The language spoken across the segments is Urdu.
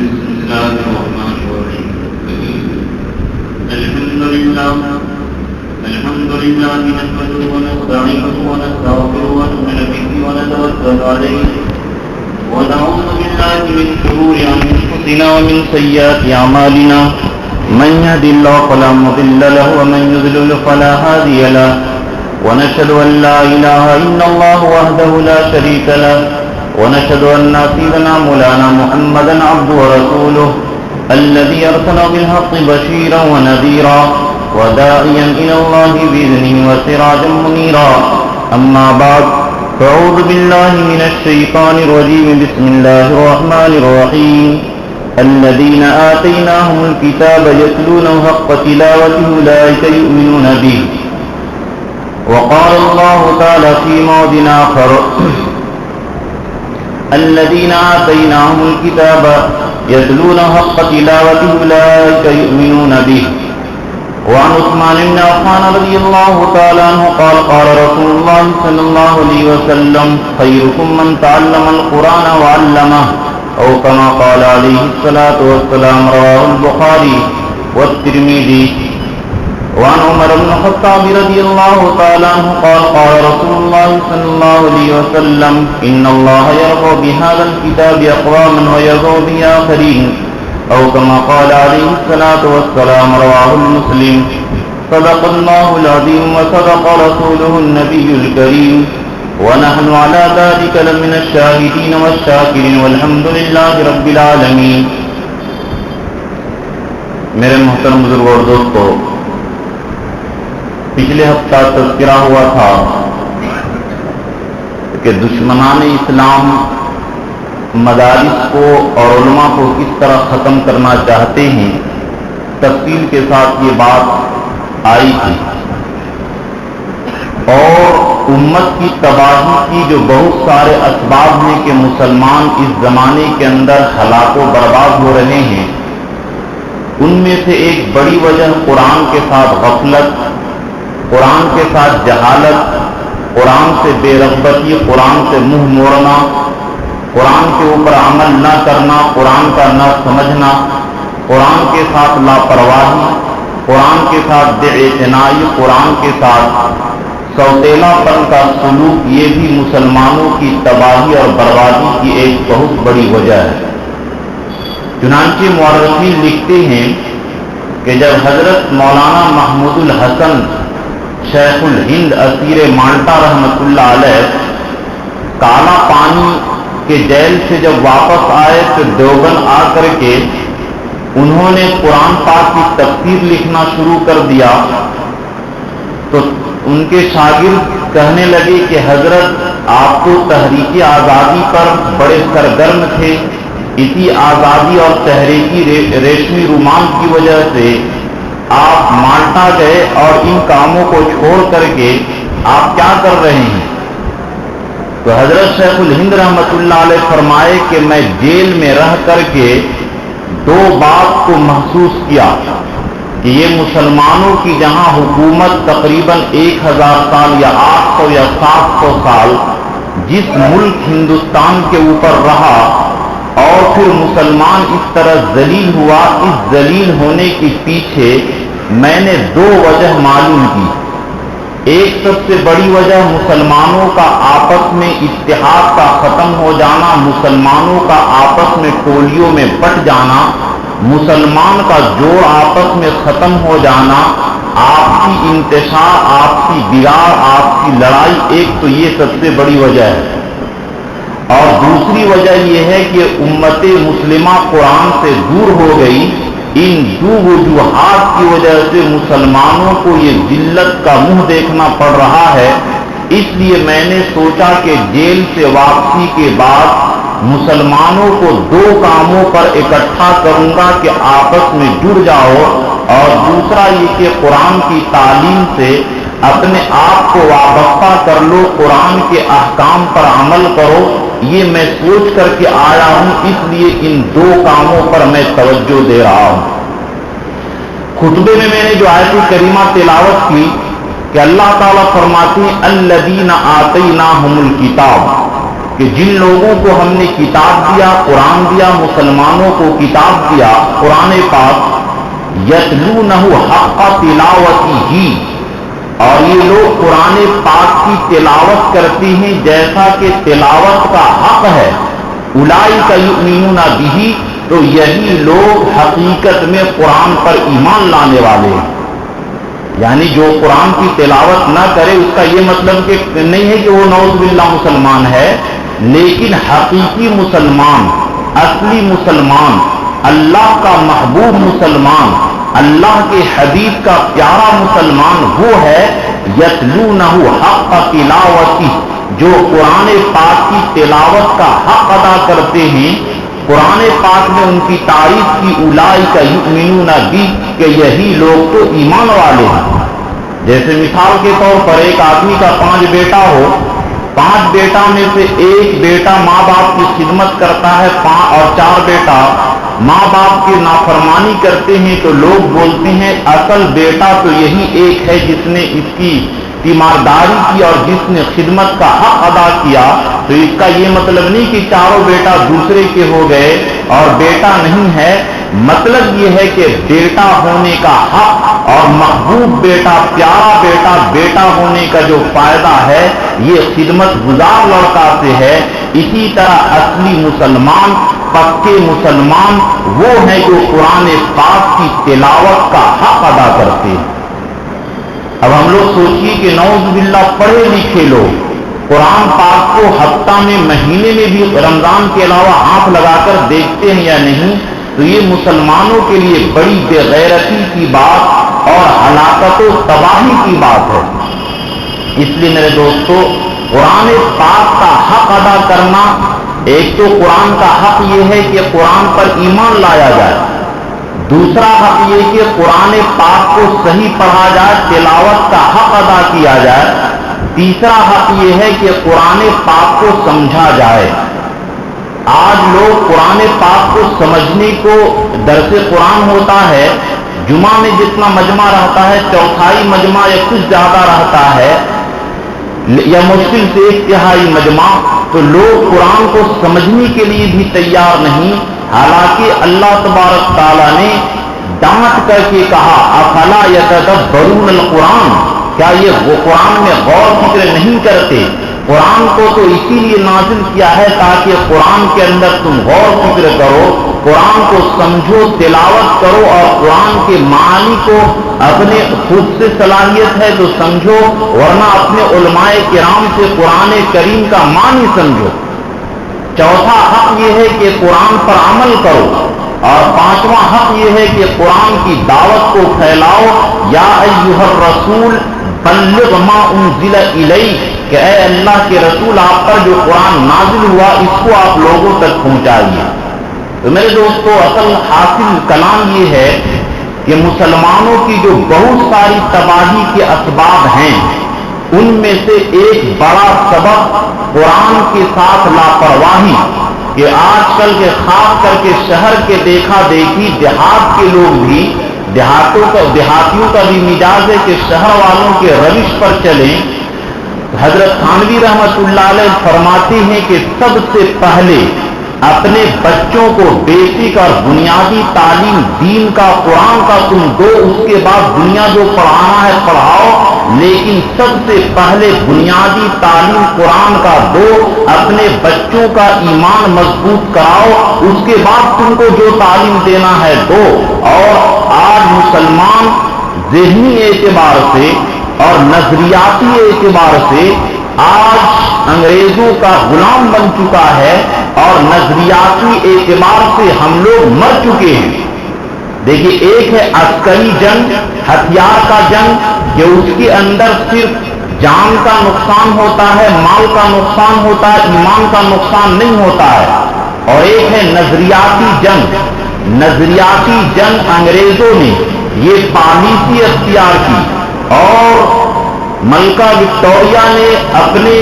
بسم الله الرحمن الرحيم. الحمد لله نحمده ونستعينه ونستغفره ونؤمن به ونتوكل عليه ونعوذ بالله من شرور أنفسنا ومن سيئات أعمالنا من يهد الله فلا مضل له ومن يضلل فلا هادي له ونشهد أن لا إله إلا الله وحده لا شريك له ونشهد أن سيدنا مولانا محمدا عبده ورسوله الذي أرسل بالحق بشيرا ونذيرا وداعيا إلى الله بإذنه وسراجا منيرا. أما بعد فأعوذ بالله من الشيطان الرجيم. بسم الله الرحمن الرحيم. الذين آتيناهم الكتاب يتلونه حق تلاوته أولئك يؤمنون به. وقال الله تعالى في موضع آخر الذين آتيناهم الكتاب يتلونه حق تلاوته أولئك يؤمنون به. وعن عثمان بن عفان رضي الله تعالى عنه قال قال رسول الله صلى الله عليه وسلم خيركم من تعلم القرآن وعلمه أو كما قال عليه الصلاة والسلام. رواه البخاري والترمذي. وعن عمر بن الخطاب رضي الله تعالى عنه قال قال رسول الله صلى الله عليه وسلم إن الله يرفع بهذا الكتاب أقواما ويضع به آخرين أو كما قال عليه الصلاة والسلام. رواه مسلم. صدق الله العظيم وصدق رسوله النبي الكريم ونحن على ذلك لمن الشاهدين والشاكرين والحمد لله رب العالمين. میرے محترم بزرگ اور دوستو، پچھلے ہفتہ تذکرہ ہوا تھا کہ دشمنان اسلام مدارس کو اور علماء کو کس طرح ختم کرنا چاہتے ہیں. تفصیل کے ساتھ یہ بات آئی تھی اور امت کی تباہی کی جو بہت سارے اسباب ہیں کہ مسلمان اس زمانے کے اندر ہلاک و برباد ہو رہے ہیں، ان میں سے ایک بڑی وجہ قرآن کے ساتھ غفلت، قرآن کے ساتھ جہالت، قرآن سے بے رغبتی، قرآن سے منہ موڑنا، قرآن کے اوپر عمل نہ کرنا، قرآن کا نہ سمجھنا، قرآن کے ساتھ لاپرواہی، قرآن کے ساتھ بے اعتنائی، قرآن کے ساتھ سوتیلا پن کا سلوک، یہ بھی مسلمانوں کی تباہی اور بربادی کی ایک بہت بڑی وجہ ہے. چنانچہ مورخین لکھتے ہیں کہ جب حضرت مولانا محمود الحسن شیخ الہند اسیر مالٹا رحمۃ اللہ علیہ کالا پانی کے جیل سے جب واپس آئے تو دیوبند آ کر کے انہوں نے قرآن پاک کی تفسیر لکھنا شروع کر دیا. تو ان کے شاگرد کہنے لگے کہ حضرت آپ تو تحریک آزادی پر بڑے سرگرم تھے، اسی آزادی اور تحریکی ریشمی رومان کی وجہ سے آپ مالٹا گئے اور ان کاموں کو چھوڑ کر کے آپ کیا کر رہے ہیں؟ تو حضرت شیخ الہند رحمۃ اللہ علیہ فرمائے کہ میں جیل میں رہ کر کے دو بات کو محسوس کیا کہ یہ مسلمانوں کی جہاں حکومت تقریباً 1000 سال یا 800 یا 700 سال جس ملک ہندوستان کے اوپر رہا اور پھر مسلمان اس طرح ذلیل ہوا، اس ذلیل ہونے کے پیچھے میں نے دو وجہ معلوم کی. ایک سب سے بڑی وجہ مسلمانوں کا آپس میں اتحاد کا ختم ہو جانا، مسلمانوں کا آپس میں ٹولیوں میں بٹ جانا، مسلمان کا جوڑ آپس میں ختم ہو جانا، آپسی انتشار، آپسی بگاڑ، آپسی لڑائی. ایک تو یہ سب سے بڑی وجہ ہے. اور دوسری وجہ یہ ہے کہ امت مسلمہ قرآن سے دور ہو گئی. ان دو وجوہات کی وجہ سے مسلمانوں کو یہ ذلت کا منہ دیکھنا پڑ رہا ہے. اس لیے میں نے سوچا کہ جیل سے واپسی کے بعد مسلمانوں کو دو کاموں پر اکٹھا کروں گا کہ آپس میں جڑ جاؤ، اور دوسرا یہ کہ قرآن کی تعلیم سے اپنے آپ کو وابستہ کر لو، قرآن کے احکام پر عمل کرو. یہ میں سوچ کر کے آیا ہوں، اس لیے ان دو کاموں پر میں توجہ دے رہا ہوں. خطبے میں نے جو آیت کریمہ تلاوت کی کہ اللہ تعالیٰ فرماتے ہیں الذین آتیناہم الکتاب، کہ جن لوگوں کو ہم نے کتاب دیا، قرآن دیا، مسلمانوں کو کتاب دیا قرآن پاک، یتلونہ حق تلاوتہ، اور یہ لوگ قرآن پاک کی تلاوت کرتے ہیں جیسا کہ تلاوت کا حق ہے، اولئک یؤمنون بہ، تو یہی لوگ حقیقت میں قرآن پر ایمان لانے والے ہیں۔ یعنی جو قرآن کی تلاوت نہ کرے اس کا یہ مطلب کہ نہیں ہے کہ وہ نعوذ باللہ مسلمان ہے، لیکن حقیقی مسلمان، اصلی مسلمان، اللہ کا محبوب مسلمان، اللہ کے حبیب کا پیارا مسلمان وہ ہے یتلونہ حق تلاوتہ، جو قرآن پاک کی تلاوت کا حق ادا کرتے ہیں۔ قرآن پاک میں ان کی تعریف کی اولئک یؤمنون بہ، کہ یہی لوگ تو ایمان والے ہیں۔ جیسے مثال کے طور پر ایک آدمی کا 5 بیٹا ہو، 5 بیٹا میں سے ایک بیٹا ماں باپ کی خدمت کرتا ہے اور 4 بیٹا ماں باپ کی نافرمانی کرتے ہیں، تو لوگ بولتے ہیں اصل بیٹا تو یہی ایک ہے جس نے اس کی تیمارداری کی اور جس نے خدمت کا حق ادا کیا۔ تو اس کا یہ مطلب نہیں کہ چاروں بیٹا دوسرے کے ہو گئے اور بیٹا نہیں ہے، مطلب یہ ہے کہ بیٹا ہونے کا حق اور محبوب بیٹا، پیارا بیٹا، بیٹا ہونے کا جو فائدہ ہے یہ خدمت گزار لڑکا سے ہے۔ اسی طرح اصلی مسلمان، پکے مسلمان وہ ہیں جو قرآن پاک کی تلاوت کا حق ادا کرتے ہیں۔ اب ہم لوگ سوچیے کہ نعوذ باللہ پڑھے لکھے لوگ قرآن پاک کو ہفتہ میں، مہینے میں بھی رمضان کے علاوہ آنکھ لگا کر دیکھتے ہیں یا نہیں، تو یہ مسلمانوں کے لیے بڑی بے غیرتی کی بات اور ہلاکت و تباہی کی بات ہے۔ اس لیے میرے دوستو، قرآن پاک کا حق ادا کرنا، ایک تو قرآن کا حق یہ ہے کہ قرآن پر ایمان لایا جائے، دوسرا حق یہ کہ قرآن پاک کو صحیح پڑھا جائے، تلاوت کا حق ادا کیا جائے، تیسرا حق یہ ہے کہ قرآن پاک کو سمجھا جائے۔ آج لوگ قرآن پاک کو سمجھنے کو، درس قرآن ہوتا ہے، جمعہ میں جتنا مجمع رہتا ہے 1/4 مجمع یا کچھ زیادہ رہتا ہے، یا مشکل سے 1/3 مجمع، تو لوگ قرآن کو سمجھنے کے لیے بھی تیار نہیں، حالانکہ اللہ تبارک تعالیٰ نے ڈانٹ کر کے کہا افلا یتدبرون القرآن، کیا یہ وہ قرآن میں غور فکر نہیں کرتے؟ قرآن کو تو اسی لیے نازل کیا ہے تاکہ قرآن کے اندر تم غور فکر کرو، قرآن کو سمجھو، تلاوت کرو، اور قرآن کے معنی کو اپنے خود سے صلاحیت ہے تو سمجھو، ورنہ اپنے علماء کرام سے قرآن کریم کا معنی سمجھو۔ چوتھا حق یہ ہے کہ قرآن پر عمل کرو، اور پانچواں حق یہ ہے کہ قرآن کی دعوت کو پھیلاؤ۔ یا ایھا الرسول بلغ ما انزل الیک، کہ اے اللہ کے رسول آپ پر جو قرآن نازل ہوا اس کو آپ لوگوں تک پہنچائیے۔ تو میرے دوستو، اصل حاصل کلام یہ ہے کہ مسلمانوں کی جو بہت ساری تباہی کے اسباب ہیں، ان میں سے ایک بڑا سبب قرآن کے ساتھ لاپرواہی، کہ آج کل کے خاص کر کے شہر کے دیکھا دیکھی، دیہات کے لوگ بھی، دیہاتیوں کا بھی مزاج ہے کہ شہر والوں کے روش پر چلیں۔ حضرت تھانوی رحمت اللہ علیہ فرماتے ہیں کہ سب سے پہلے اپنے بچوں کو بیسک اور بنیادی تعلیم دین کا، قرآن کا تم دو، اس کے بعد دنیا جو پڑھانا ہے پڑھاؤ، لیکن سب سے پہلے بنیادی تعلیم قرآن کا دو، اپنے بچوں کا ایمان مضبوط کراؤ، اس کے بعد تم کو جو تعلیم دینا ہے دو۔ اور آج مسلمان ذہنی اعتبار سے اور نظریاتی اعتبار سے آج انگریزوں کا غلام بن چکا ہے، اور نظریاتی اعتبار سے ہم لوگ مر چکے ہیں۔ دیکھیے، ایک ہے عسکری جنگ، ہتھیار کا جنگ، کہ اس کے اندر صرف جان کا نقصان ہوتا ہے، مال کا نقصان ہوتا ہے، ایمان کا نقصان نہیں ہوتا ہے۔ اور ایک ہے نظریاتی جنگ۔ نظریاتی جنگ انگریزوں نے یہ پالیسی اختیار کی، اور ملکہ وکٹوریہ نے اپنے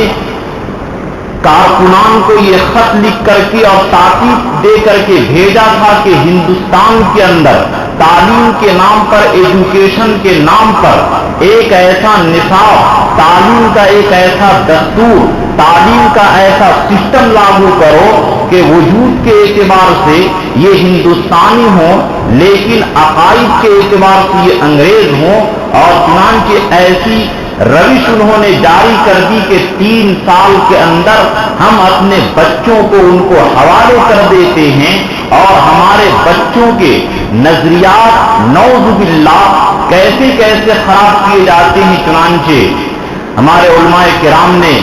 کارکنان کو یہ خط لکھ کر کے اور تاکید دے کر کے بھیجا تھا کہ ہندوستان کے اندر تعلیم کے نام پر، ایجوکیشن کے نام پر ایک ایسا نصاب، تعلیم کا ایک ایسا دستور تعلیم کا ایسا سسٹم لاگو کرو کہ وجود کے اعتبار سے یہ ہندوستانی ہوں لیکن عقائد کے اعتبار سے یہ انگریز ہوں، اور چنانچہ ایسی روش انہوں نے جاری کر دی کہ 3 سال کے اندر ہم اپنے بچوں کو ان کو حوالے کر دیتے ہیں، اور ہمارے بچوں کے نظریات نعوذ باللہ کیسے کیسے خراب کیے جاتے ہیں۔ چنانچہ ہمارے علماء کرام نے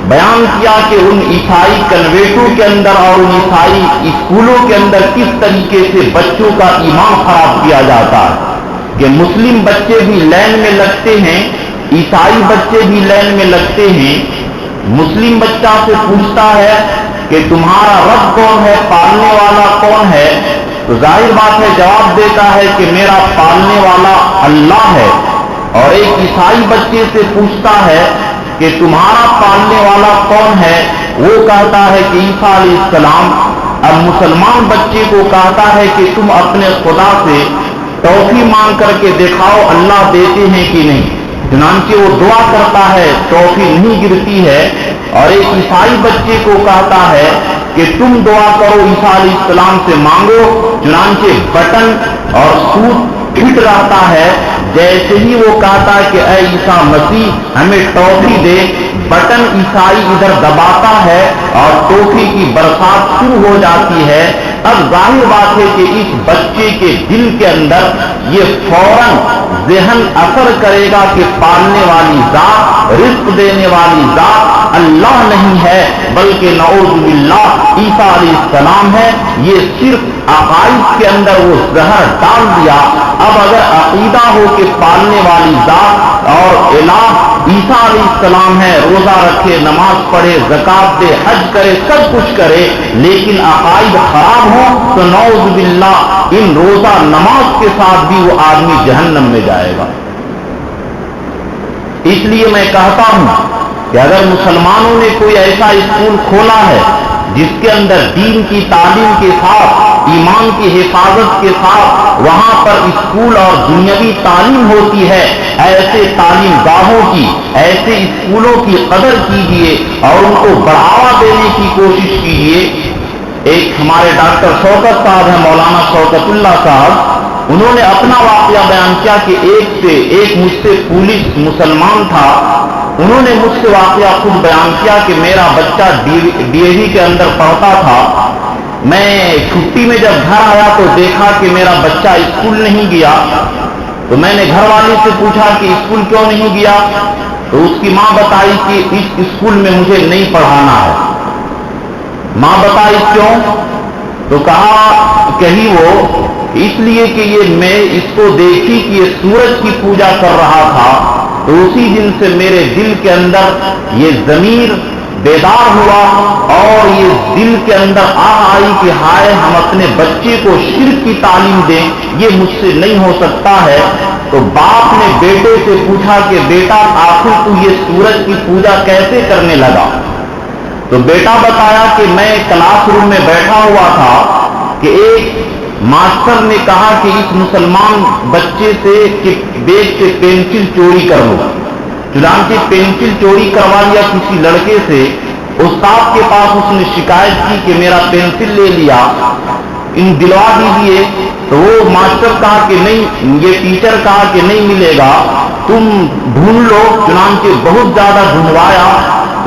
بیان کیا کہ ان عیسائی کنوینٹوں کے اندر اور ان عیسائی اسکولوں کے اندر کس طریقے سے بچوں کا ایمان خراب کیا جاتا ہے کہ مسلم بچے بھی لائن میں لگتے ہیں، عیسائی بچے بھی لائن میں لگتے ہیں۔ مسلم بچہ سے پوچھتا ہے کہ تمہارا رب کون ہے، پالنے والا کون ہے، تو ظاہر بات ہے جواب دیتا ہے کہ میرا پالنے والا اللہ ہے۔ اور ایک عیسائی بچے سے پوچھتا ہے کہ تمہارا پالنے والا کون ہے، وہ کہتا ہے کہ عیسیٰ علیہ السلام۔ اب مسلمان بچے کو کہتا ہے کہ تم اپنے خدا سے توفیق مانگ کر کے دکھاؤ اللہ دیتے ہیں کہ نہیں، چنانچہ وہ دعا کرتا ہے، توفیق نہیں گرتی ہے۔ اور ایک عیسائی بچے کو کہتا ہے کہ تم دعا کرو عیسیٰ علیہ السلام سے مانگو، چنانچہ بٹن اور سوت پھٹ رہتا ہے۔ جیسے ہی وہ کہتا ہے کہ اے عیسیٰ مسیح ہمیں ٹوفی دے، بٹن عیسائی ادھر دباتا ہے اور ٹوفی کی برسات شروع ہو جاتی ہے۔ اب ظاہر بات ہے کہ اس بچے کے دل کے اندر یہ فوراً ذہن اثر کرے گا کہ پالنے والی ذات، رزق دینے والی ذات اللہ نہیں ہے بلکہ نعوذ باللہ عیسیٰ علیہ السلام ہے۔ یہ صرف عقائد کے اندر وہ زہر ڈال دیا۔ اب اگر عقیدہ ہو کہ پالنے والی ذات اور الہ عیسیٰ علیہ السلام ہے، روزہ رکھے، نماز پڑھے، زکات دے، حج کرے، سب کچھ کرے، لیکن عقائد خراب ہو تو نعوذ باللہ ان روزہ نماز کے ساتھ بھی وہ آدمی جہنم میں جائے گا۔ اس لیے میں کہتا ہوں کہ اگر مسلمانوں نے کوئی ایسا اسکول کھولا ہے جس کے اندر دین کی تعلیم کے ساتھ، ایمان کی حفاظت کے ساتھ وہاں پر اسکول اور دنیاوی تعلیم ہوتی ہے، ایسے تعلیم گاہوں کی، ایسے اسکولوں کی قدر کیجیے اور ان کو بڑھاوا دینے کی کوشش کیجیے۔ ایک ہمارے ڈاکٹر شوکت صاحب ہیں، مولانا شوکت اللہ صاحب، انہوں نے اپنا واقعہ بیان کیا کہ ایک مجھ سے پولیس مسلمان تھا، انہوں نے مجھ سے واقعہ خود بیان کیا کہ میرا بچہ ڈی اے وی کے اندر پڑھتا تھا، میں چھٹی میں جب گھر آیا تو دیکھا کہ میرا بچہ اسکول نہیں گیا، تو میں نے گھر والے سے پوچھا کہ اسکول کیوں نہیں گیا، تو اس کی ماں بتائی کہ اس اسکول میں مجھے نہیں پڑھانا ہے۔ ماں بتائی کیوں، تو کہی وہ اس لیے کہ یہ میں اس کو دیکھی کہ یہ سورج کی پوجا کر رہا تھا، تو اسی دن سے میرے دل کے اندر یہ ضمیر بیدار ہوا اور یہ دل کے اندر آئی کہ ہائے ہم اپنے بچے کو شرک کی تعلیم دیں، یہ مجھ سے نہیں ہو سکتا ہے۔ تو باپ نے بیٹے سے پوچھا کہ بیٹا آخر تو یہ سورج کی پوجا کیسے کرنے لگا، تو بیٹا بتایا کہ میں کلاس روم میں بیٹھا ہوا تھا کہ ایک ماسٹر نے کہا کہ اس مسلمان بچے سے کہ بیگ سے پینسل چوری کر لو، چنانچہ پینسل چوری کروا لیا کسی لڑکے سے، استاد کے پاس اس نے شکایت کی کہ میرا پینسل لے لیا، ان دلوا دیجیے، تو وہ ماسٹر کہا کہ نہیں، یہ ٹیچر کہا کہ نہیں ملے گا، تم ڈھونڈ لو، چنانچہ بہت زیادہ ڈھونڈوایا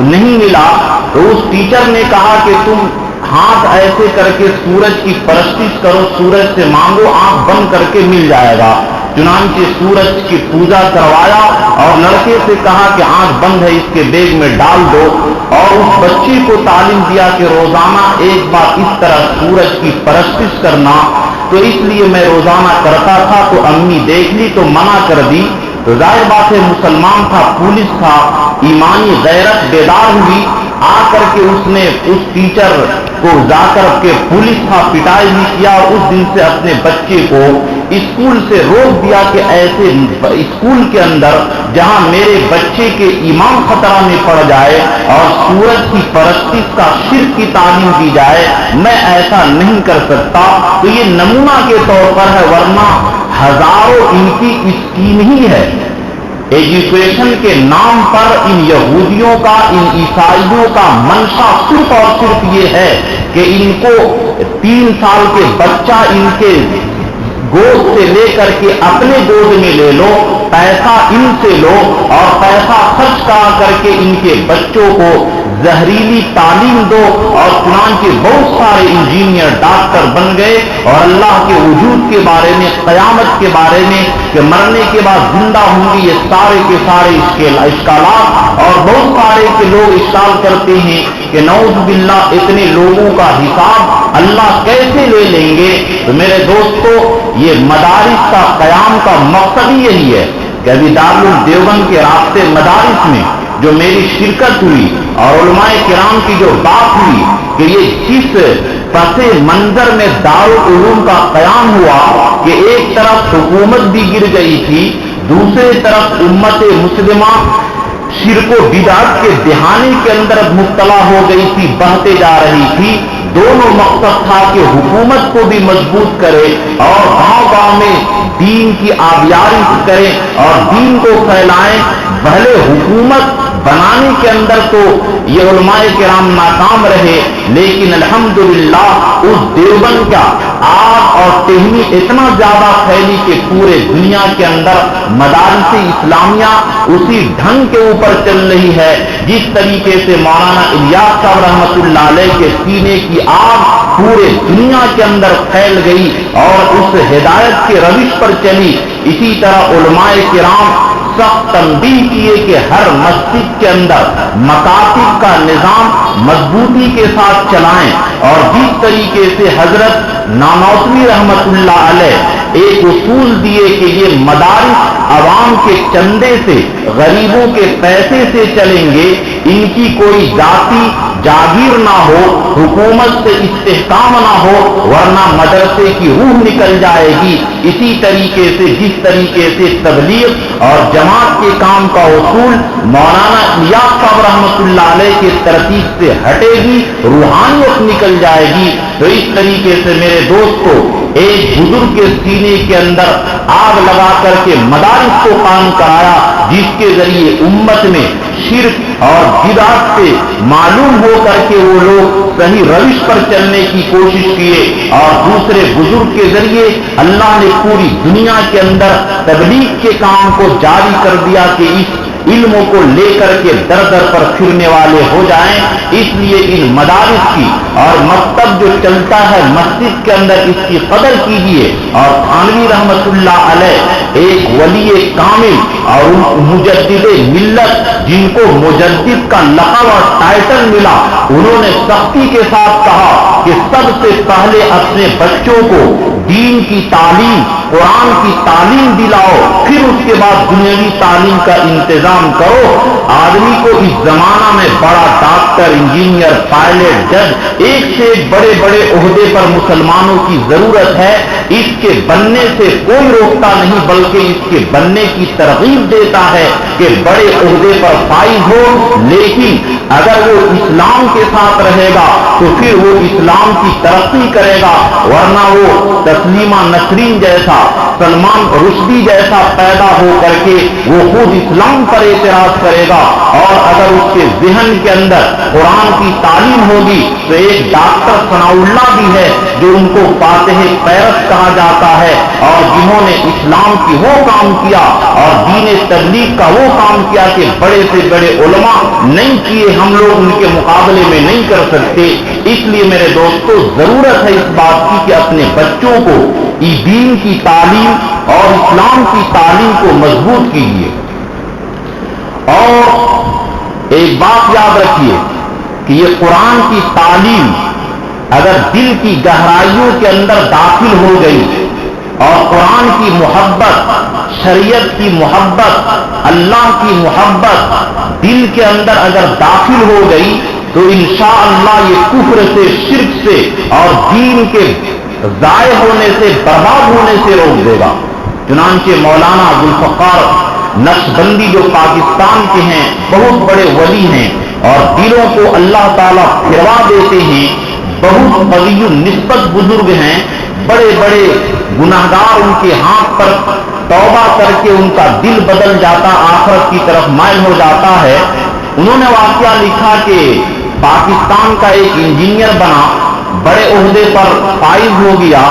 نہیں ملا، تو اس ٹیچر نے کہا کہ تم ہاتھ ایسے کر کے سورج کی پرستش کرو، سورج سے مانگو، آنکھ بند کر کے مل جائے گا، چنانچہ سورج کی پوجا کروایا اور لڑکے سے کہا کہ آنکھ بند ہے اس کے بیگ میں ڈال دو، اور اس بچے کو تعلیم دیا کہ روزانہ ایک بار اس طرح سورج کی پرستش کرنا، تو اس لیے میں روزانہ کرتا تھا، تو امی دیکھ لی تو منع کر دی، تو ظاہر بات ہے مسلمان تھا، پولیس تھا، ایمانی غیرت بیدار ہوئی، آ کر کے اس نے اس ٹیچر کو جا کر کے پولیس تھا پٹائی بھی کیا، اور اس دن سے اپنے بچے کو اسکول سے روک دیا کہ ایسے اسکول کے اندر جہاں میرے بچے کے ایمان خطرہ میں پڑ جائے اور سورج کی پرستش کا شرک کی تعلیم دی جائے، میں ایسا نہیں کر سکتا۔ تو یہ نمونہ کے طور پر ہے، ورنہ ہزاروں ان کی اسکیم ہی ہے ایجوکیشن کے نام پر ان یہودیوں کا، ان عیسائیوں کا منشا صرف اور صرف یہ ہے کہ ان کو 3 سال کے بچہ ان کے گود سے لے کر کے اپنے گود میں لے لو، پیسہ ان سے لو اور پیسہ خرچ کر کے ان کے بچوں کو زہریلی تعلیم دو، اور چنانچہ بہت سارے انجینئر ڈاکٹر بن گئے اور اللہ کے وجود کے بارے میں، قیامت کے بارے میں کہ مرنے کے بعد زندہ ہوں گے، یہ سارے کے سارے اشکالات، اور بہت سارے کے لوگ اشکال کرتے ہیں کہ نعوذ باللہ اتنے لوگوں کا حساب اللہ کیسے لے لیں گے؟ تو میرے دوستو، یہ مدارس کا قیام کا مقصد ہی یہی ہے کہ ابھی دارالدیوبند کے رابطے مدارس میں جو میری شرکت ہوئی اور علماء کرام کی جو بات ہوئی کہ یہ جس پس منظر میں دارالعلوم کا قیام ہوا کہ ایک طرف حکومت بھی گر گئی تھی، دوسری طرف امت مسلمہ شرک و بدعت کے دہانے کے اندر مبتلا ہو گئی تھی، بہتے جا رہی تھی۔ دونوں مقصد تھا کہ حکومت کو بھی مضبوط کرے اور گاؤں گاؤں میں دین کی آبیاری کریں اور دین کو پھیلائیں۔ بھلے حکومت بنانے کے اندر تو یہ علماء کرام ناکام رہے، لیکن الحمدللہ اس دیوبند کا آگ اور ٹہنی اتنا زیادہ پھیلی کہ پورے دنیا کے اندر مدارس اسلامیہ اسی ڈھنگ کے اوپر چل رہی ہے جس طریقے سے مولانا الیاس صاحب رحمۃ اللہ علیہ کے سینے کی آگ پورے دنیا کے اندر پھیل گئی اور اس ہدایت کے روش پر چلی۔ اسی طرح علماء کرام سخت تنبیہ کیے کہ ہر مسجد کے اندر مکاتب کا نظام مضبوطی کے ساتھ چلائیں، اور جس طریقے سے حضرت نانوتوی رحمت اللہ علیہ ایک اصول دیے کہ یہ مدارس عوام کے چندے سے، غریبوں کے پیسے سے چلیں گے، ان کی کوئی ذاتی جاگیر نہ ہو، حکومت سے استحکام نہ ہو، ورنہ مدرسے کی روح نکل جائے گی۔ اسی طریقے سے جس طریقے سے تبلیغ اور جماعت کے کام کا اصول مولانا الیاس صاحب رحمۃ اللہ علیہ کے ترتیب سے ہٹے گی، روحانیت نکل جائے گی۔ تو اس طریقے سے میرے دوستو، ایک بزرگ کے سینے کے اندر آگ لگا کر کے مدارس کو قائم کرایا، جس کے ذریعے امت میں شرک اور بدعت سے معلوم ہو کر کے وہ لوگ صحیح روش پر چلنے کی کوشش کیے، اور دوسرے بزرگ کے ذریعے اللہ نے پوری دنیا کے اندر تبلیغ کے کام کو جاری کر دیا کہ اس علموں کو لے کر کے در در پر پھرنے والے ہو جائیں۔ اس لیے ان مدارس کی اور مکتب جو چلتا ہے مسجد کے اندر، اس کی قدر کیجیے۔ اور تھانوی رحمت اللہ علیہ ایک ولی کامل اور مجدد ملت، جن کو مجدد کا لقب اور ٹائٹل ملا، انہوں نے سختی کے ساتھ کہا کہ سب سے پہلے اپنے بچوں کو دین کی تعلیم، قرآن کی تعلیم دلاؤ، پھر اس کے بعد دنیاوی تعلیم کا انتظام کرو۔ آدمی کو اس زمانہ میں بڑا ڈاکٹر، انجینئر، پائلٹ، جج، ایک سے ایک بڑے بڑے عہدے پر مسلمانوں کی ضرورت ہے۔ اس کے بننے سے کوئی روکتا نہیں، بلکہ اس کے بننے کی ترغیب دیتا ہے کہ بڑے عہدے پر فائز ہو، لیکن اگر وہ اسلام کے ساتھ رہے گا تو پھر وہ اسلام کی ترقی کرے گا، ورنہ وہ تسلیمہ نسرین جیسا، سلمان رشدی جیسا پیدا ہو کر کے وہ خود اسلام پر اعتراض کرے گا۔ اور اگر اس کے ذہن کے اندر قرآن کی تعلیم ہوگی تو ایک ڈاکٹر ثناء اللہ بھی ہے جو ان کو فاتح پیرس کہا جاتا ہے، اور جنہوں نے اسلام کی وہ کام کیا اور دین تبلیغ کا وہ کام کیا کہ بڑے سے بڑے علماء نہیں کیے، ہم لوگ ان کے مقابلے میں نہیں کر سکتے۔ اس لیے میرے دوستو، ضرورت ہے اس بات کی کہ اپنے بچوں کو دین کی تعلیم اور اسلام کی تعلیم کو مضبوط کیجیے۔ اور ایک بات یاد رکھیے کہ یہ قرآن کی تعلیم اگر دل کی گہرائیوں کے اندر داخل ہو گئی اور قرآن کی محبت، شریعت کی محبت، اللہ کی محبت دل کے اندر اگر داخل ہو گئی تو انشاءاللہ یہ کفر سے، شرک سے اور دین کے ضائع ہونے سے، برباد ہونے سے روک دے گا۔ چنانچہ مولانا ذوالفقار نقشبندی جو پاکستان کے ہیں، بہت بڑے ولی ہیں اور دلوں کو اللہ تعالیٰ پھروا دیتے ہیں، بہت قوی نسبت بزرگ ہیں، بڑے بڑے گناہگار ان کے ہاتھ پر توبہ کر کے ان کا دل بدل جاتا، آخرت کی طرف مائل ہو جاتا ہے۔ انہوں نے واقعہ لکھا کہ پاکستان کا ایک انجینئر بنا، بڑے عہدے پر فائز ہو گیا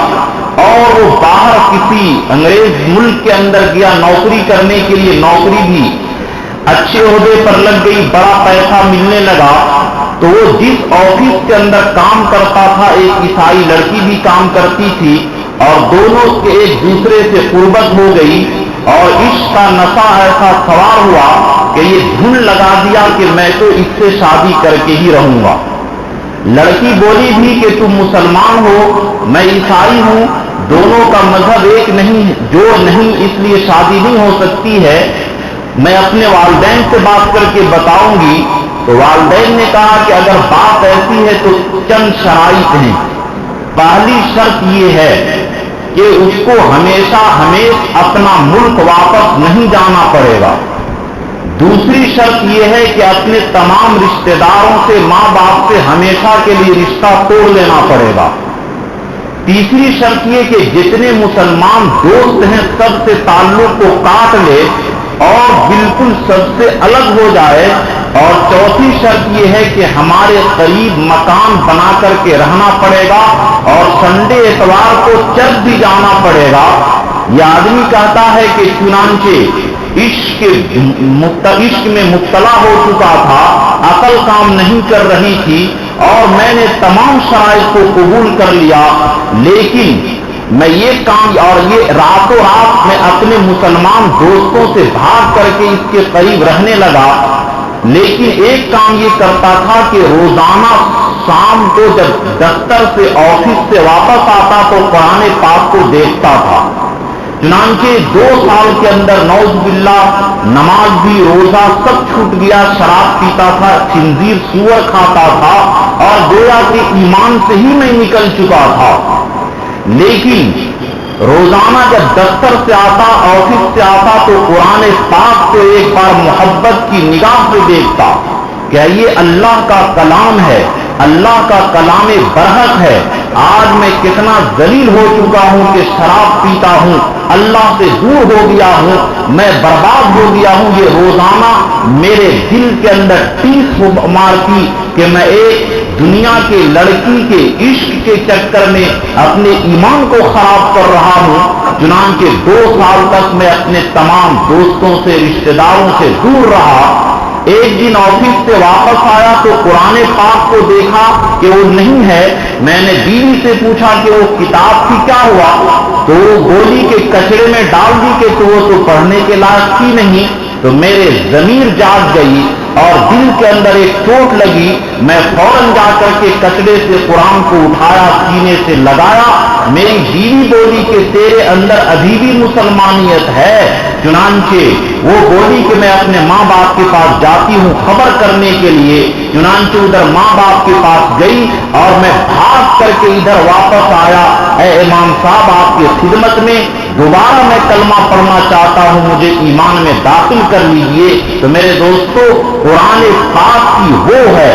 اور وہ باہر کسی انگریز ملک کے اندر گیا نوکری کرنے کے لیے، نوکری بھی اچھے عہدے پر لگ گئی، بڑا پیسہ ملنے لگا۔ تو وہ جس آفس کے اندر کام کرتا تھا، ایک عیسائی لڑکی بھی کام کرتی تھی اور دونوں کے ایک دوسرے سے قربت ہو گئی اور عشق کا نشہ ایسا سوار ہوا کہ یہ دھن لگا دیا کہ میں تو اس سے شادی کر کے ہی رہوں گا۔ لڑکی بولی بھی کہ تم مسلمان ہو، میں عیسائی ہوں، دونوں کا مذہب ایک نہیں، جو نہیں، اس لیے شادی نہیں ہو سکتی ہے، میں اپنے والدین سے بات کر کے بتاؤں گی۔ تو والدین نے کہا کہ اگر بات ایسی ہے تو چند شرائط ہیں۔ پہلی شرط یہ ہے کہ اس کو ہمیشہ اپنا ملک واپس نہیں جانا پڑے گا۔ دوسری شرط یہ ہے کہ اپنے تمام رشتہ داروں سے، ماں باپ سے ہمیشہ کے لیے رشتہ توڑ لینا پڑے گا۔ تیسری شرط یہ کہ جتنے مسلمان دوست ہیں سب سے تعلق کو کاٹ لے اور بالکل سب سے الگ ہو جائے۔ اور چوتھی شرط یہ ہے کہ ہمارے قریب مکان بنا کر کے رہنا پڑے گا اور سنڈے اتوار کو چرچ بھی جانا پڑے گا۔ یہ آدمی کہتا ہے کہ چنانچہ عشق میں مبتلا ہو چکا تھا، عقل کام نہیں کر رہی تھی اور میں نے تمام شرائط کو قبول کر لیا، لیکن میں یہ کام اور یہ راتوں رات میں اپنے مسلمان دوستوں سے بھاگ کر کے اس کے قریب رہنے لگا۔ لیکن ایک کام یہ کرتا تھا کہ روزانہ شام کو جب دفتر سے، آفس سے واپس آتا تو قرآن پاک کو دیکھتا تھا۔ چنانچہ 2 سال کے اندر نعوذ باللہ نماز بھی، روزہ سب چھوٹ گیا، شراب پیتا تھا، خنزیر سور کھاتا تھا اور گویا کہ ایمان سے ہی میں نکل چکا تھا۔ لیکن روزانہ جب دفتر سے آتا، آفس سے آتا تو قرآن پاک کو ایک بار محبت کی نگاہ سے دیکھتا کہ یہ اللہ کا کلام ہے، اللہ کا کلام برحق ہے۔ آج میں کتنا ذلیل ہو چکا ہوں کہ شراب پیتا ہوں، اللہ سے دور ہو گیا ہوں، میں برباد ہو گیا ہوں۔ یہ روزانہ میرے دل کے اندر ٹیس مارتی کہ میں ایک دنیا کے لڑکی کے عشق کے چکر میں اپنے ایمان کو خراب کر رہا ہوں۔ چنانچہ 2 سال تک میں اپنے تمام دوستوں سے، رشتہ داروں سے دور رہا۔ ایک دن آفس سے واپس آیا تو قرآن پاک کو دیکھا کہ وہ نہیں ہے۔ میں نے بیوی سے پوچھا کہ وہ کتاب کی کیا ہوا، تو وہ بولی کہ کچرے میں ڈال دی کہ وہ تو پڑھنے کے لائق تھی نہیں۔ تو میرے ضمیر جاگ گئی اور دل کے اندر ایک چوٹ لگی۔ میں فوراً جا کر کے کچرے سے قرآن کو اٹھایا، سینے سے لگایا۔ میری بیوی بولی کہ تیرے اندر ابھی بھی مسلمانیت ہے۔ چنانچہ وہ بولی کہ میں اپنے ماں باپ کے پاس جاتی ہوں خبر کرنے کے لیے۔ چنانچہ ادھر ماں باپ کے پاس گئی اور میں بھاگ کر کے ادھر واپس آیا۔ اے امام صاحب، آپ کی خدمت میں دوبارہ میں کلمہ پڑھنا چاہتا ہوں، مجھے ایمان میں داخل کر لیجئے۔ تو میرے دوستو، قرآن پاک کی وہ ہے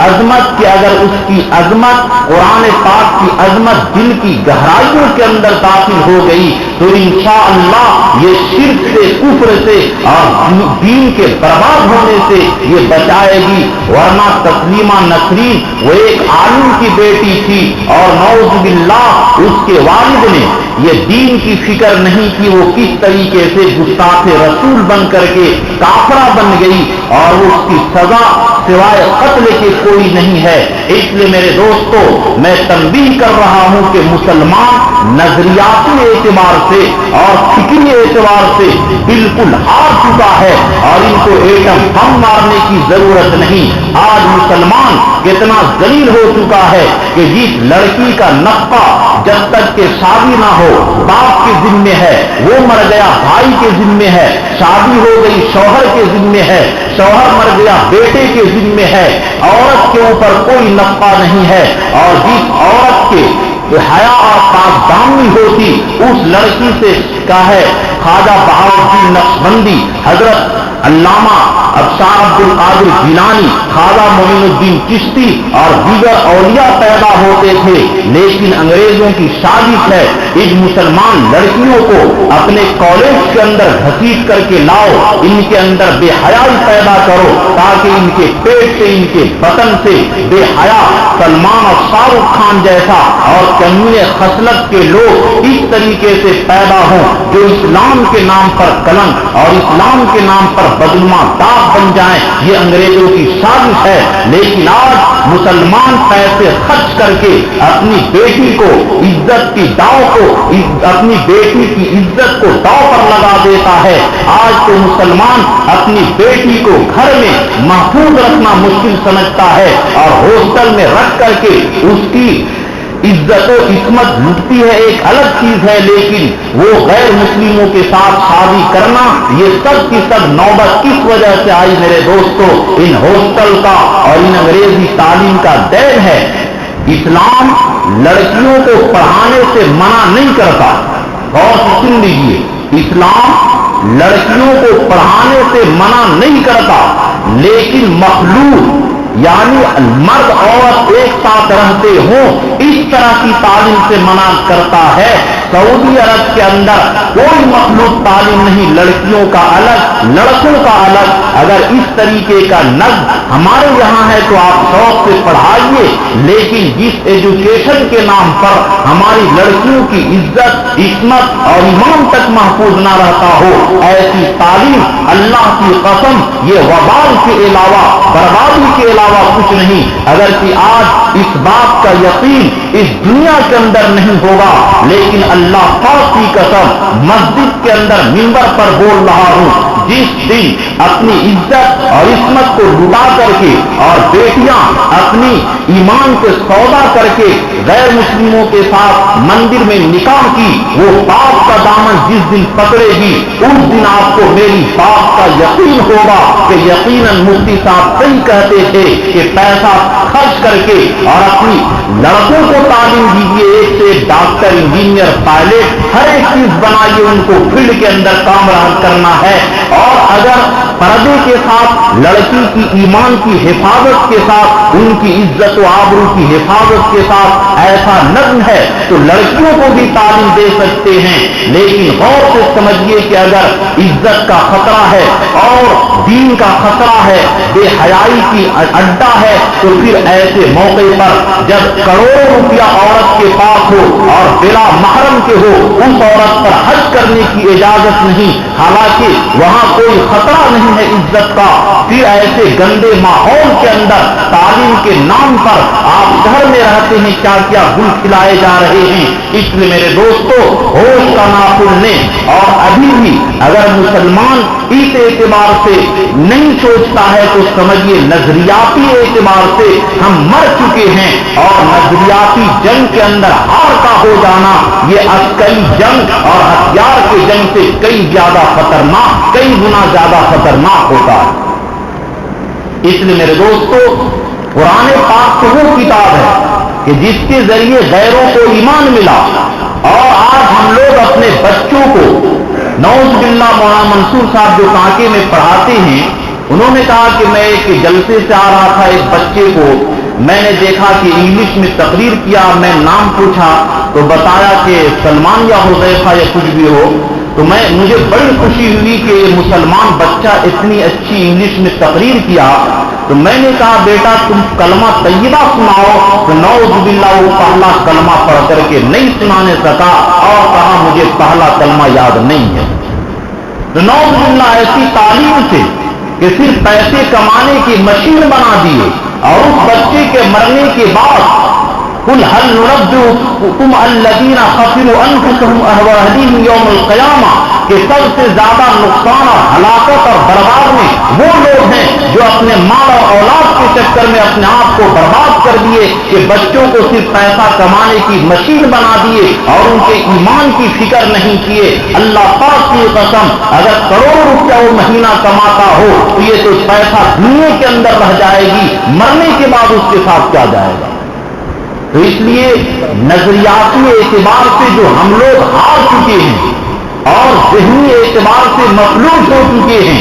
عظمت کہ اگر اس کی عظمت، قرآن پاک کی عظمت دل کی گہرائیوں کے اندر داخل ہو گئی تو انشاءاللہ یہ شرک سے، کفر سے اور دین کے برباد ہونے سے یہ بچائے گی۔ ورنہ تسلیمہ نسرین وہ ایک عالم کی بیٹی تھی اور نعوذ باللہ اس کے والد نے یہ دین کی فکر نہیں کی، وہ کس طریقے سے گستاخ رسول بن کر کے کافرہ بن گئی اور اس کی سزا سوائے قتل کے کوئی نہیں ہے۔ اس لیے میرے دوستو، میں تنبیہ کر رہا ہوں کہ مسلمان نظریاتی اعتبار سے اور فکری اعتبار سے بالکل ہار چکا ہے اور ان کو ایٹم بم مارنے کی ضرورت نہیں۔ آج مسلمان کتنا ذلیل ہو چکا ہے کہ جس لڑکی کا نفقہ جب تک کہ شادی نہ ہو باپ کے ذمے ہے، وہ مر گیا بھائی کے ذمے ہے، شادی ہو گئی شوہر کے ذمے ہے، شوہر مر گیا بیٹے کے ذمے ہے، عورت کے اوپر کوئی نفقہ نہیں ہے۔ اور جس عورت کے حیا اور پاک دامنی ہوتی اس لڑکی سے کا ہے خواجہ بہاؤالدین نقشبندی، حضرت علامہ اب شاہ عبد القادر جیلانی، خواجہ معین الدین چشتی اور دیگر اولیاء پیدا ہوتے تھے، لیکن انگریزوں کی سازش ہے ان مسلمان لڑکیوں کو اپنے کالج کے اندر گھسیٹ کر کے لاؤ، ان کے اندر بے حیائی پیدا کرو تاکہ ان کے پیٹ سے، ان کے بطن سے بے حیا سلمان اور شاہ رخ خان جیسا اور کمینے خصلت کے لوگ اس طریقے سے پیدا ہوں جو اسلام کے نام پر کلنک اور اسلام کے نام پر بدنما داغ بن جائیں۔ یہ انگریزوں کی سازش ہے، لیکن آج مسلمان پیسے خرچ کر کے اپنی بیٹی کو عزت کی داؤ کو، اپنی بیٹی کی عزت کو داؤ پر لگا دیتا ہے۔ آج تو مسلمان اپنی بیٹی کو گھر میں محفوظ رکھنا مشکل سمجھتا ہے اور ہاسٹل میں رکھ کر کے اس کی عزت و عصمت لٹتی ہے، ایک الگ چیز ہے، لیکن وہ غیر مسلموں کے ساتھ شادی کرنا، یہ سب کی سب نوبت کس وجہ سے آئی میرے دوستو؟ ان ہاسٹل کا اور ان انگریزی تعلیم کا دین ہے۔ اسلام لڑکیوں کو پڑھانے سے منع نہیں کرتا، غور سے سن لیجیے، اسلام لڑکیوں کو پڑھانے سے منع نہیں کرتا، لیکن مخلوط یعنی مرد عورت ایک ساتھ رہتے ہوں اس طرح کی تعلیم سے منع کرتا ہے۔ سعودی عرب کے اندر کوئی مخلوط تعلیم نہیں، لڑکیوں کا الگ، لڑکوں کا الگ۔ اگر اس طریقے کا نظم ہمارے یہاں ہے تو آپ شوق سے پڑھائیے، لیکن جس ایجوکیشن کے نام پر ہماری لڑکیوں کی عزت، عصمت اور ایمان تک محفوظ نہ رہتا ہو، ایسی تعلیم اللہ کی قسم یہ وبال کے علاوہ، بربادی کے علاوہ کچھ نہیں۔ اگر کہ آج اس بات کا یقین اس دنیا کے اندر نہیں ہوگا، لیکن اللہ پاک کی قسم مسجد کے اندر منبر پر بول رہا ہوں، جس دن اپنی عزت اور عصمت کو لٹا کر کے اور بیٹیاں اپنی ایمان کے سودا کر کے غیر مسلموں کے ساتھ مندر میں نکاح کی، وہ پاک کا دامن جس دن پکڑے گی اس دن آپ کو میری بات کا یقین ہوگا کہ یقیناً مفتی صاحب صحیح کہتے تھے کہ پیسہ خرچ کر کے اور اپنی لڑکوں کو تعلیم دیجیے، ایک سے ڈاکٹر، انجینئر، پائلٹ، ہر ایک چیز بنائیے، ان کو فیلڈ کے اندر کام کرنا ہے۔ اور اگر پردے کے ساتھ لڑکی کی ایمان کی حفاظت کے ساتھ، ان کی عزت و آبرو کی حفاظت کے ساتھ ایسا نظم ہے تو لڑکیوں کو بھی تعلیم دے سکتے ہیں، لیکن غور سے سمجھیے کہ اگر عزت کا خطرہ ہے اور دین کا خطرہ ہے، بے حیائی کی اڈا ہے، تو پھر ایسے موقع پر جب کروڑوں روپیہ عورت کے پاس ہو اور بلا محرم کے ہو، اس عورت پر حج کرنے کی اجازت نہیں، حالانکہ وہاں کوئی خطرہ نہیں ہے عزت کا۔ پھر ایسے گندے ماحول کے اندر تعلیم کے نام پر آپ گھر میں رہتے ہیں، کیا کیا گل کھلائے جا رہے ہیں۔ اس لیے میرے دوستو، ہوش کا ناخن لیں، اور ابھی بھی اگر مسلمان اس اعتبار سے نہیں سوچتا ہے تو سمجھیے نظریاتی اعتبار سے ہم مر چکے ہیں، اور نظریاتی جنگ کے اندر ہار کا ہو جانا یہ عسکری جنگ اور ہتھیار کے جنگ سے کئی زیادہ خطرناک، کئی گنا زیادہ خطرناک ہوتا ہے۔ اس لیے میرے دوستو، قرآن پاک تو وہ کتاب ہے کہ جس کے ذریعے غیروں کو ایمان ملا، اور آج ہم لوگ اپنے بچوں کو، نعوذ باللہ مولانا منصور صاحب جو کانکے میں پڑھاتے ہیں، انہوں نے کہا کہ میں ایک جلسے سے آ رہا تھا، ایک بچے کو میں نے دیکھا کہ انگلش میں تقریر کیا، میں نام پوچھا تو بتایا کہ سلمان یا حذیفہ یا کچھ بھی ہو، تو مجھے بڑی خوشی ہوئی کہ یہ مسلمان بچہ اتنی اچھی انگلش میں تقریر کیا۔ تو میں نے کہا بیٹا تم کلمہ طیبہ سناؤ، تو نعوذ باللہ وہ پہلا کلمہ پڑھ کر کے نہیں سنانے سکا اور کہا مجھے پہلا کلمہ یاد نہیں ہے۔ تو نعوذ باللہ ایسی تعلیم سے کہ صرف پیسے کمانے کی مشین بنا دیے، اور اس بچے کے مرنے کے بعد قل هل ننبئكم الذين خسروا انفسهم واهليهم يوم القيامه کہ سب سے زیادہ نقصان اور ہلاکت اور برباد میں وہ لوگ ہیں جو اپنے مال اور اولاد کے چکر میں اپنے آپ کو برباد کر دیے، کہ بچوں کو صرف پیسہ کمانے کی مشین بنا دیے اور ان کے ایمان کی فکر نہیں کیے۔ اللہ پاک کی قسم، اگر کروڑوں روپیہ وہ مہینہ کماتا ہو تو یہ تو پیسہ دنیا کے اندر رہ جائے گی، مرنے کے بعد اس کے ساتھ کیا جائے گا؟ تو اس لیے نظریاتی اعتبار سے جو ہم لوگ ہار چکے ہیں اور ذہنی اعتبار سے مفلوج ہو چکے ہیں،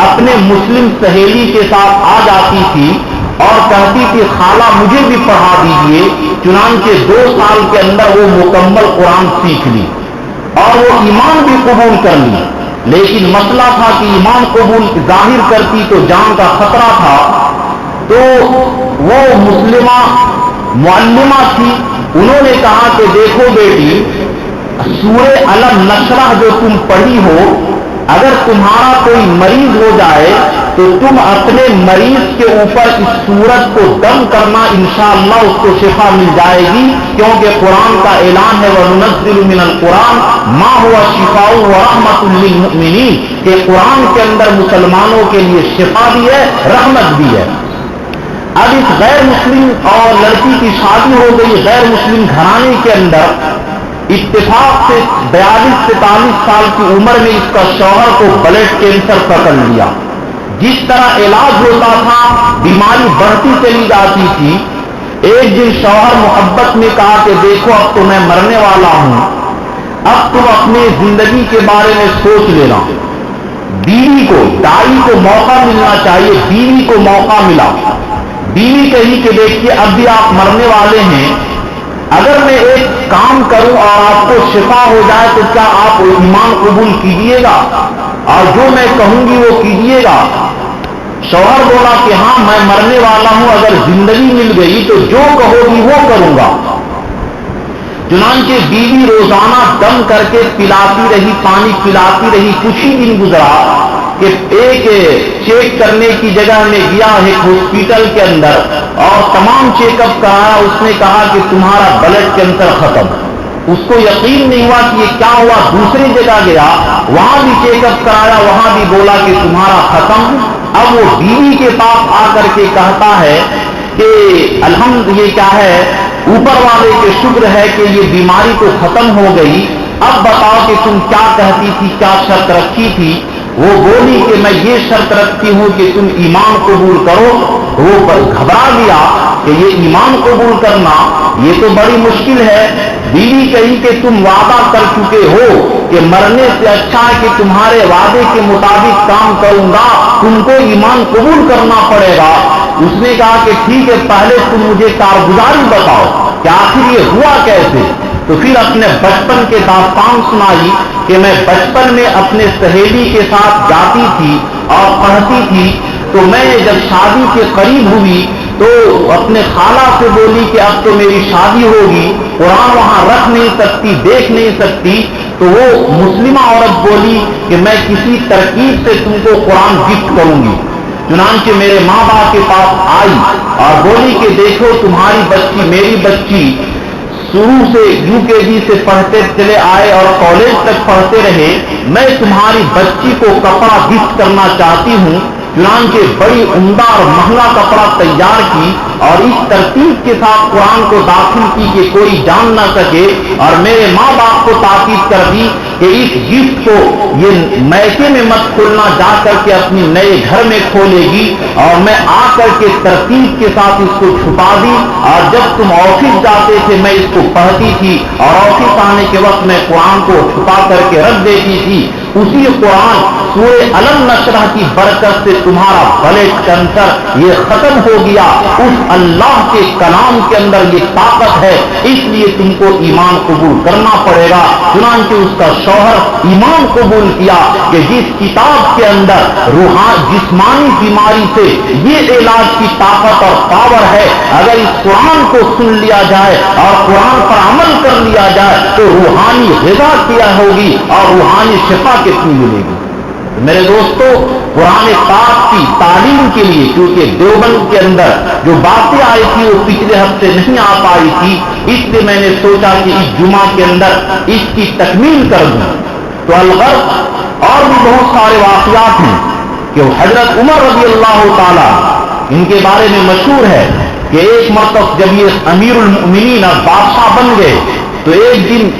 اپنے مسلم سہیلی کے ساتھ آ جاتی تھی اور کہتی تھی خالہ مجھے بھی پڑھا دیجیے. چنانچہ 2 سال کے اندر وہ مکمل قرآن سیکھ لی اور وہ ایمان بھی قبول کر لی. لیکن مسئلہ تھا کہ ایمان قبول ظاہر کرتی تو جان کا خطرہ تھا. تو وہ مسلمہ معلمہ تھی, انہوں نے کہا کہ دیکھو بیٹی, سورہ علم نشرح جو تم پڑھی ہو, اگر تمہارا کوئی مریض ہو جائے تو تم اپنے مریض کے اوپر اس سورت کو دم کرنا, انشاءاللہ اس کو شفا مل جائے گی, کیونکہ قرآن کا اعلان ہے وَنُنَزِّلُ مِنَ الْقُرْآنِ مَا هُوَ شِفَاءٌ وَرَحْمَةٌ لِّلْمُؤْمِنِينَ کہ قرآن کے اندر مسلمانوں کے لیے شفا بھی ہے, رحمت بھی ہے. اب اس غیر مسلم اور لڑکی کی شادی ہو گئی غیر مسلم گھرانے کے اندر. اتفاق سے 42 سے 43 سال کی عمر میں اس کا شوہر کو بلڈ کینسر پکڑ لیا. جس طرح علاج ہوتا تھا بیماری بڑھتی چلی جاتی تھی. ایک دن شوہر محبت میں کہا کہ دیکھو اب تو میں مرنے والا ہوں, اب تم اپنے زندگی کے بارے میں سوچ لینا. بیوی کو, دائی کو موقع ملنا چاہیے. بیوی کو موقع ملا. بیوی کہی کہ دیکھیے اب بھی آپ مرنے والے ہیں, اگر میں ایک کام کروں اور آپ کو شفا ہو جائے تو کیا آپ ایمان قبول کیجیے گا, اور جو میں کہوں گی وہ کیجیے گا. شوہر بولا کہ ہاں میں مرنے والا ہوں, اگر زندگی مل گئی تو جو کہو گی وہ کروں گا. چنانچہ بیوی روزانہ دم کر کے پلاتی رہی, پانی پلاتی رہی. کچھ ہی دن گزرا کہ ایک چیک کرنے کی جگہ میں گیا ایک ہاسپٹل کے اندر اور تمام چیک اپ کرایا. اس نے کہا کہ تمہارا بلڈ کینسر ختم. اس کو یقین نہیں ہوا کہ یہ کیا ہوا. دوسری جگہ گیا, وہاں بھی چیک اپ کرایا, وہاں بھی بولا کہ تمہارا ختم. اب وہ بیوی کے پاس آ کر کے کہتا ہے کہ الحمد, یہ کیا ہے, اوپر والے کے شکر ہے کہ یہ بیماری تو ختم ہو گئی. اب بتاؤ کہ تم کیا کہتی تھی, کیا شرط رکھی تھی. وہ بولی کہ میں یہ شرط رکھتی ہوں کہ تم ایمان قبول کرو. وہ گھبرا گیا کہ یہ ایمان قبول کرنا یہ تو بڑی مشکل ہے. بیوی کہی کہ تم وعدہ کر چکے ہو کہ مرنے سے اچھا ہے کہ تمہارے وعدے کے مطابق کام کروں گا, تم کو ایمان قبول کرنا پڑے گا. اس نے کہا کہ ٹھیک ہے, پہلے تم مجھے کارگزاری بتاؤ کہ آخر یہ ہوا کیسے. تو پھر اپنے بچپن کے داستان سنائی کہ میں بچپن میں اپنے سہیلی کے ساتھ جاتی تھی اور پڑھتی تھی. تو میں جب شادی کے قریب ہوئی تو اپنے خالہ سے بولی کہ اب تو میری شادی ہوگی, قرآن وہاں رکھ نہیں سکتی, دیکھ نہیں سکتی. تو وہ مسلمہ عورت بولی کہ میں کسی ترکیب سے تم کو قرآن گفٹ کروں گی. چنانچہ میرے ماں باپ کے پاس آئی اور بولی کہ دیکھو تمہاری بچی, میری بچی شروع سے UKG سے پڑھتے چلے آئے اور کالج تک پڑھتے رہے, میں تمہاری بچی کو کپڑا گفٹ کرنا چاہتی ہوں. چنانچہ بڑی عمدہ اور مہنگا کپڑا تیار کی اور اس ترتیب کے ساتھ قرآن کو داخل کی کہ کوئی جان نہ سکے. اور میرے ماں باپ کو تاکید کر دی کہ اس گفٹ کو یہ میکے میں مت کھولنا, جا کر کے اپنی نئے گھر میں کھولے گی. اور میں آ کر کے ترتیب کے ساتھ اس کو چھپا دی, اور جب تم آفس جاتے تھے میں اس کو پڑھتی تھی, اور آفس آنے کے وقت میں قرآن کو چھپا کر کے رکھ دیتی تھی. اسی قرآن سورہ علم نشرح کی برکت سے تمہارا بلڈ کینسر یہ ختم ہو گیا. اس اللہ کے کلام کے اندر یہ طاقت ہے, اس لیے تم کو ایمان قبول کرنا پڑے گا. چنانچہ اس کا شوہر ایمان قبول کیا کہ جس کتاب کے اندر جسمانی بیماری سے یہ علاج کی طاقت اور پاور ہے, اگر اس قرآن کو سن لیا جائے اور قرآن پر عمل کر لیا جائے تو روحانی غذا کیا ہوگی اور روحانی شفا کتنی ملے گی. میرے دوستو, قرآن پاک کی تعلیم کے لیے کیونکہ دیوبند کے اندر جو باتیں آئی تھی وہ پچھلے ہفتے نہیں آ پائی تھی, اس لیے میں نے سوچا کہ اس جمعہ کے اندر اس کی تکمیل کر دوں. تو الغرض اور بھی بہت سارے واقعات ہیں کہ حضرت عمر رضی اللہ تعالی ان کے بارے میں مشہور ہے کہ ایک مرتبہ جب یہ امیر المؤمنین اور بادشاہ بن گئے تو ایک دن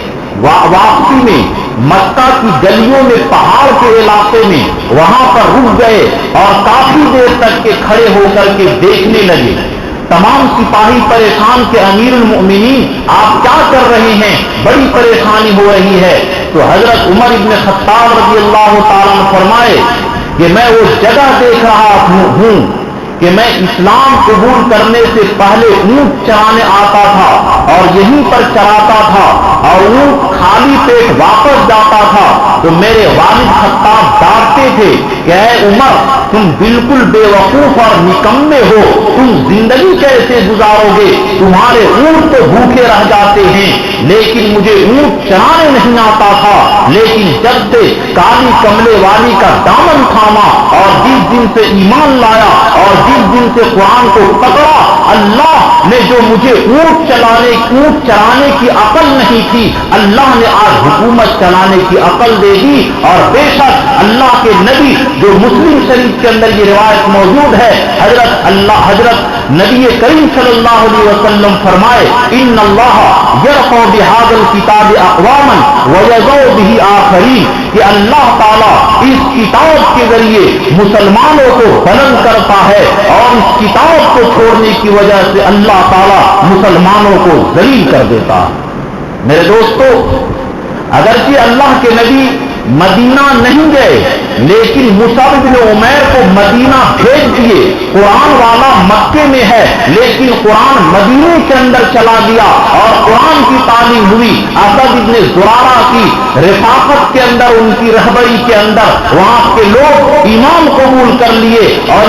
واپسی میں مکہ کی گلیوں میں پہاڑ کے علاقے میں وہاں پر رک گئے اور کافی دیر تک کے کھڑے ہو کر کے دیکھنے لگے. تمام سپاہی پریشان کہ امیر المؤمنین آپ کیا کر رہے ہیں, بڑی پریشانی ہو رہی ہے. تو حضرت عمر ابن خطاب رضی اللہ تعالیٰ عنہ فرمائے کہ میں وہ جگہ دیکھ رہا ہوں کہ میں اسلام قبول کرنے سے پہلے اونٹ چرانے آتا تھا اور یہیں پر چراتا تھا اور اونٹ خالی پیٹ واپس جاتا تھا تو میرے والد خطاب ڈانٹتے تھے کہ اے عمر تم بالکل بے وقوف اور نکمے ہو، تم زندگی کیسے گزارو گے؟ تمہارے اونٹ تو بھوکے رہ جاتے ہیں، لیکن مجھے اونٹ چرانے نہیں آتا تھا۔ لیکن جب سے کالی کملے والی کا دامن تھاما اور جس دن سے ایمان لایا اور جس دن سے قرآن کو پکڑا، اللہ نے جو مجھے اونٹ چرانے کی عقل نہیں تھی، اللہ نے آج حکومت چلانے کی عقل دے دی۔ اور بے شک اللہ کے نبی جو مسلم شریف کے اندر یہ روایت موجود ہے، حضرت نبی کریم صلی اللہ علیہ وسلم فرمائے ان اللہ یرفع بہذا الکتاب اقواما ویضع بہ آخرین، کہ اللہ تعالیٰ اس کتاب کے ذریعے مسلمانوں کو بلند کرتا ہے اور اس کتاب کو چھوڑنے کی وجہ سے اللہ تعالیٰ مسلمانوں کو ذلیل کر دیتا ہے۔ میرے دوستو، اگرچہ اللہ کے نبی مدینہ نہیں گئے لیکن مصعب بن عمیر کو مدینہ بھیج دیے۔ قرآن والا مکے میں ہے لیکن قرآن مدینے کے اندر چلا گیا اور قرآن کی تعلیم ہوئی۔ اسد بن زرارہ کی رفاقت کے اندر، ان کی رہبری کے اندر وہاں کے لوگ ایمان قبول کر لیے اور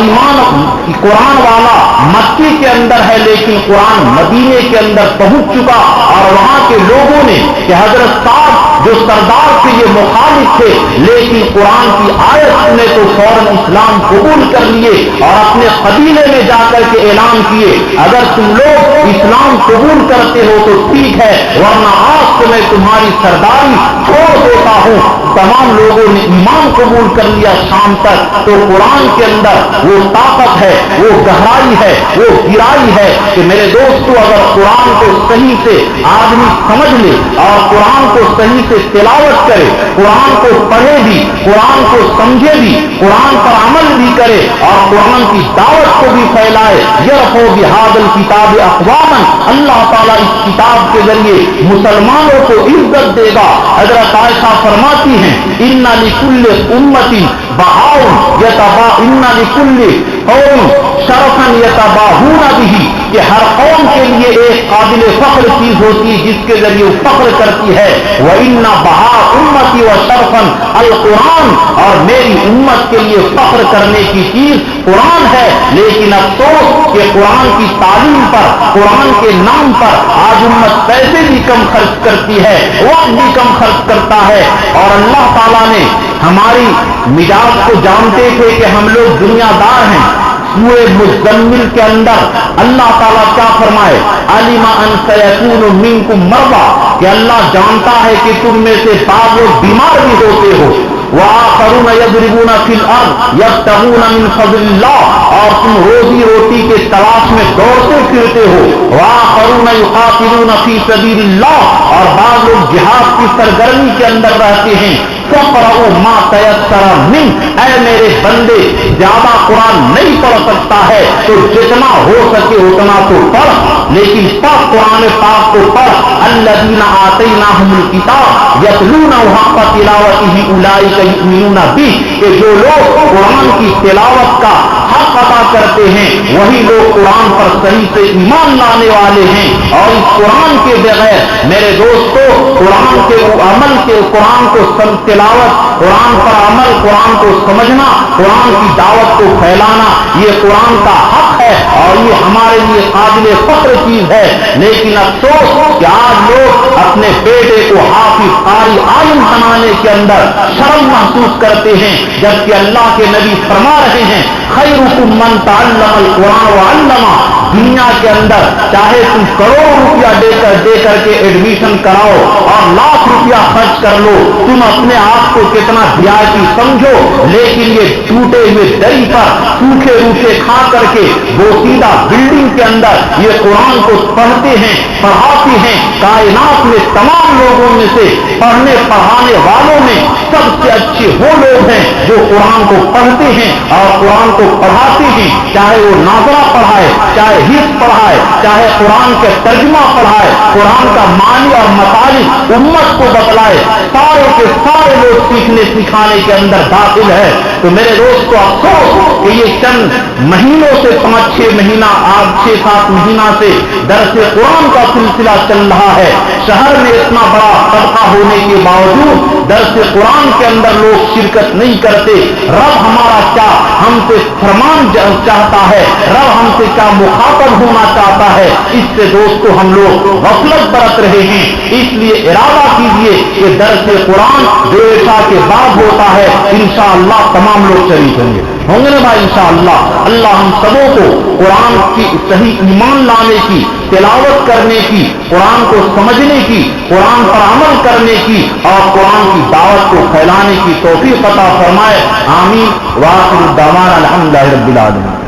قرآن والا مکے کے اندر ہے لیکن قرآن مدینے کے اندر پہنچ چکا اور وہاں کے لوگوں نے کہ حضرت صاحب جو سردار تھے یہ مخالف تھے لیکن قرآن کی آیت نے تو فوراً اسلام قبول کر لیے اور اپنے قبیلے میں جا کر کے اعلان کیے اگر تم لوگ اسلام قبول کرتے ہو تو ٹھیک ہے، ورنہ آج سے میں تمہاری سرداری چھوڑ دیتا ہوں۔ تمام لوگوں نے ایمان قبول کر لیا شام تک۔ تو قرآن کے اندر وہ طاقت ہے، وہ گہرائی ہے، وہ گہرائی ہے کہ میرے دوستو اگر قرآن کو صحیح سے آدمی سمجھ لے اور قرآن کو صحیح سے تلاوت کرے، قرآن کو پڑھے بھی، قرآن کو سمجھے بھی، قرآن پر عمل بھی کرے اور قرآن کی دعوت کو بھی پھیلائے، یرفع بہذا الکتاب اقواما، اللہ تعالیٰ اس کتاب کے ذریعے مسلمانوں کو عزت دے گا۔ حضرت عائشہ فرماتی ہیں ان لکل امت بہاؤ ان لکل قوم شرفا یتباہون بہ، کہ ہر قوم کے لیے ایک قابل فخر چیز ہوتی ہے جس کے ذریعے وہ فخر کرتی ہے۔ وَإِنَّ بَهَا أُمَّتِي وَشَرْفًا القرآن، اور میری امت کے لیے فخر کرنے کی چیز قرآن ہے۔ لیکن افسوس کہ قرآن کی تعلیم پر، قرآن کے نام پر آج امت پیسے بھی کم خرچ کرتی ہے، وقت بھی کم خرچ کرتا ہے۔ اور اللہ تعالیٰ نے ہماری مزاج کو جانتے تھے کہ ہم لوگ دنیا دار ہیں۔ سورہ مزمل کے اندر اللہ تعالیٰ کیا فرمائے؟ علم ان سیکون منکم مرضی، کہ اللہ جانتا ہے کہ تم میں سے بعض لوگ بیمار بھی ہوتے ہو۔ وآخرون یضربون فی الارض یبتغون من فضل اللہ، اور تم روزی روٹی کے تلاش میں دوڑتے پھرتے ہو۔ وآخرون یقاتلون فی سبیل اللہ، اور بعض لوگ جہاد کی سرگرمی کے اندر رہتے ہیں۔ فقرؤوا ما تیسر منہ، اے میرے بندے زیادہ قرآن نہیں پڑھ سکتا ہے تو جتنا ہو سکے اتنا تو پڑھ، لیکن پڑھ قرآن پاک کو پڑھ۔ الذین آتیناہم الکتاب یتلونہ حق تلاوتہ اولئک یؤمنون بہ، کہ جو لوگ قرآن کی تلاوت کا حق ادا کرتے ہیں وہی لوگ قرآن پر صحیح سے ایمان لانے والے ہیں۔ اور اس قرآن کے بغیر میرے دوستو قرآن کے عمل کے، قرآن کو تلاوت، قرآن پر عمل، قرآن کو سمجھنا، قرآن کی دعوت کو پھیلانا، یہ قرآن کا حق ہے اور یہ ہمارے لیے قابل فخر چیز ہے۔ لیکن افسوس کہ آج لوگ اپنے بیٹے کو حافظ قاری عالم بنانے کے اندر شرم محسوس کرتے ہیں، جبکہ اللہ کے نبی فرما رہے ہیں خیرکم من تعلم القرآن وعلمہ، دنیا کے اندر چاہے تم کروڑ روپیہ دے کر کے ایڈمیشن کراؤ اور لاکھ روپیہ خرچ کر لو، تم اپنے آپ کو کتنا ویآئی سمجھو، لیکن یہ ٹوٹے ہوئے دری پر سوکھے روکھے کھا کر کے بوسیدہ بلڈنگ کے اندر یہ قرآن کو پڑھتے ہیں، پڑھاتے ہیں۔ کائنات میں تمام لوگوں میں سے پڑھنے پڑھانے والوں میں سب سے اچھے وہ لوگ ہیں جو قرآن کو پڑھتے ہیں اور قرآن کو پڑھاتے ہیں، چاہے وہ ناظرہ پڑھائے، چاہے حفظ پڑھائے، چاہے قرآن کے ترجمہ پڑھائے، قرآن کا معنی اور مطالب امت کو بتلائے، سارے کے سارے لوگ سیکھنے سکھانے کے اندر داخل ہے۔ تو میرے دوست کو افسوس کہ یہ چند مہینوں سے 5-6 مہینہ 6-7 مہینہ سے درس قرآن کا سلسلہ چل رہا ہے، شہر میں اتنا بڑا طبقہ ہونے کے باوجود درس قرآن کے اندر لوگ شرکت نہیں کرتے۔ رب ہمارا کیا ہم سے فرمان چاہتا ہے، رب ہم سے کیا مخاطب ہونا چاہتا ہے، اس سے دوستو ہم لوگ غفلت برت رہے ہیں۔ اس لیے ارادہ کیجئے کہ درس قرآن جو عشاء کے بعد ہوتا ہے انشاءاللہ تمام لوگ شریک ہوں گے نا بھائی انشاءاللہ۔ اللہ ہم سبوں کو قرآن کی صحیح ایمان لانے کی، تلاوت کرنے کی، قرآن کو سمجھنے کی، قرآن پر عمل کرنے کی اور قرآن کی دعوت کو پھیلانے کی توفیق عطا فرمائے، آمین۔ وآخر الدعوانا الحمدللہ رب العالمین۔